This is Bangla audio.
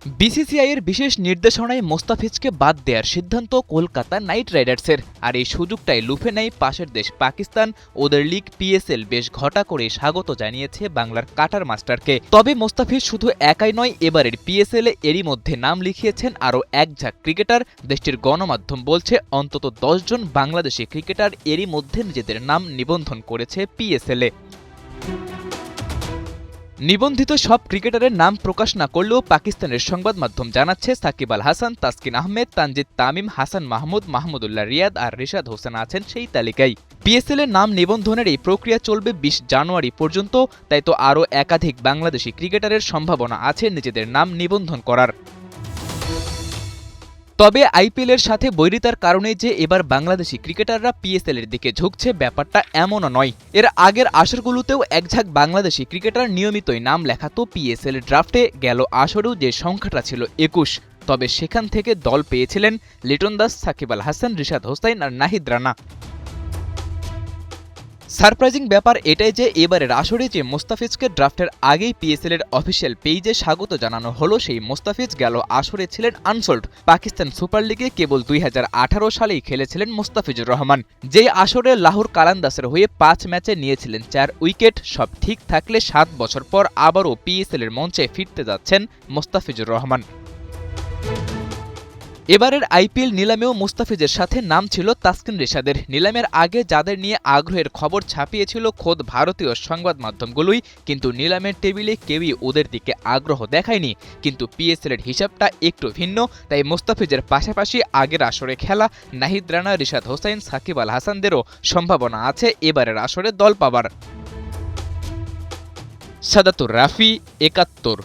বিসিসিআইয়ের বিশেষ নির্দেশনায় মোস্তাফিজকে বাদ দেওয়ার সিদ্ধান্ত কলকাতা নাইট রাইডার্সের। আর এই সুযোগটাই লুফে নেয় পাশের দেশ পাকিস্তান। ওদের লিগ পিএসএল বেশ ঘটা করে স্বাগত জানিয়েছে বাংলার কাটার মাস্টারকে। তবে মোস্তাফিজ শুধু একাই নয়, এবারের পিএসএল এরই মধ্যে নাম লিখিয়েছেন আরও এক ঝাঁক ক্রিকেটার। দেশটির গণমাধ্যম বলছে অন্তত ১০ জন বাংলাদেশি ক্রিকেটার এরই মধ্যে নিজেদের নাম নিবন্ধন করেছে পিএসএলে। নিবন্ধিত সব ক্রিকেটারের নাম প্রকাশ না করলেও পাকিস্তানের সংবাদ মাধ্যম জানাচ্ছে সাকিব আল হাসান, তাসকিন আহমেদ, তানজিদ তামিম, হাসান মাহমুদ, মাহমুদুল্লাহ রিয়াদ আর রিশাদ হোসেন আছেন সেই তালিকায়। পিএসএল এর নাম নিবন্ধনের এই প্রক্রিয়া চলবে ২০ জানুয়ারি পর্যন্ত। তাই তো আরও একাধিক বাংলাদেশি ক্রিকেটারের সম্ভাবনা আছে নিজেদের নাম নিবন্ধন করার। তবে আইপিএলের সাথে বৈরিতার কারণে যে এবার বাংলাদেশি ক্রিকেটাররা পিএসএল এর দিকে ঝুঁকছে ব্যাপারটা এমনও নয়। এর আগের আসরগুলোতেও একঝাঁক বাংলাদেশি ক্রিকেটার নিয়মিতই নাম লেখাতো পিএসএল ড্রাফটে। গেল আসরেও যে সংখ্যাটা ছিল ২১, তবে সেখান থেকে দল পেয়েছিলেন লিটন দাস, সাকিব আল হাসান, রিশাদ হোসাইন আর নাহিদ রানা। সারপ্রাইজিং ব্যাপার এটাই যে এবারের আসরে যে মোস্তাফিজকে ড্রাফটের আগেই পিএসএল এর অফিসিয়াল পেজে স্বাগত জানানো হলো, সেই মোস্তাফিজ গেল আসরে ছিলেন আনসোল্ড। পাকিস্তান সুপার লিগে কেবল ২০১৮ সালেই খেলেছিলেন মোস্তাফিজুর রহমান, যেই আসরে লাহোর কালান্দাসের হয়ে ৫ ম্যাচে নিয়েছিলেন ৪ উইকেট। সব ঠিক থাকলে ৭ বছর পর আবারও পিএসএল এর মঞ্চে ফিরতে যাচ্ছেন মোস্তাফিজুর রহমান। এবারের আইপিএল নিলামেও মুস্তাফিজের সাথে নাম ছিল তাসকিন রিশাদের। নিলামের আগে যাদের নিয়ে আগ্রহের খবর ছাপিয়েছিল খোদ ভারতীয় সংবাদ মাধ্যমগুলোই, কিন্তু নিলামের টেবিলে কেউই ওদের দিকে আগ্রহ দেখায়নি। কিন্তু পিএসএল এর হিসাবটা একটু ভিন্ন, তাই মুস্তাফিজের পাশাপাশি আগের আসরে খেলা নাহিদ রানা, রিশাদ হোসাইন, সাকিব আল হাসানদেরও সম্ভাবনা আছে এবারের আসরে দল পাবার। সাদাতুর রাফি, ৭১।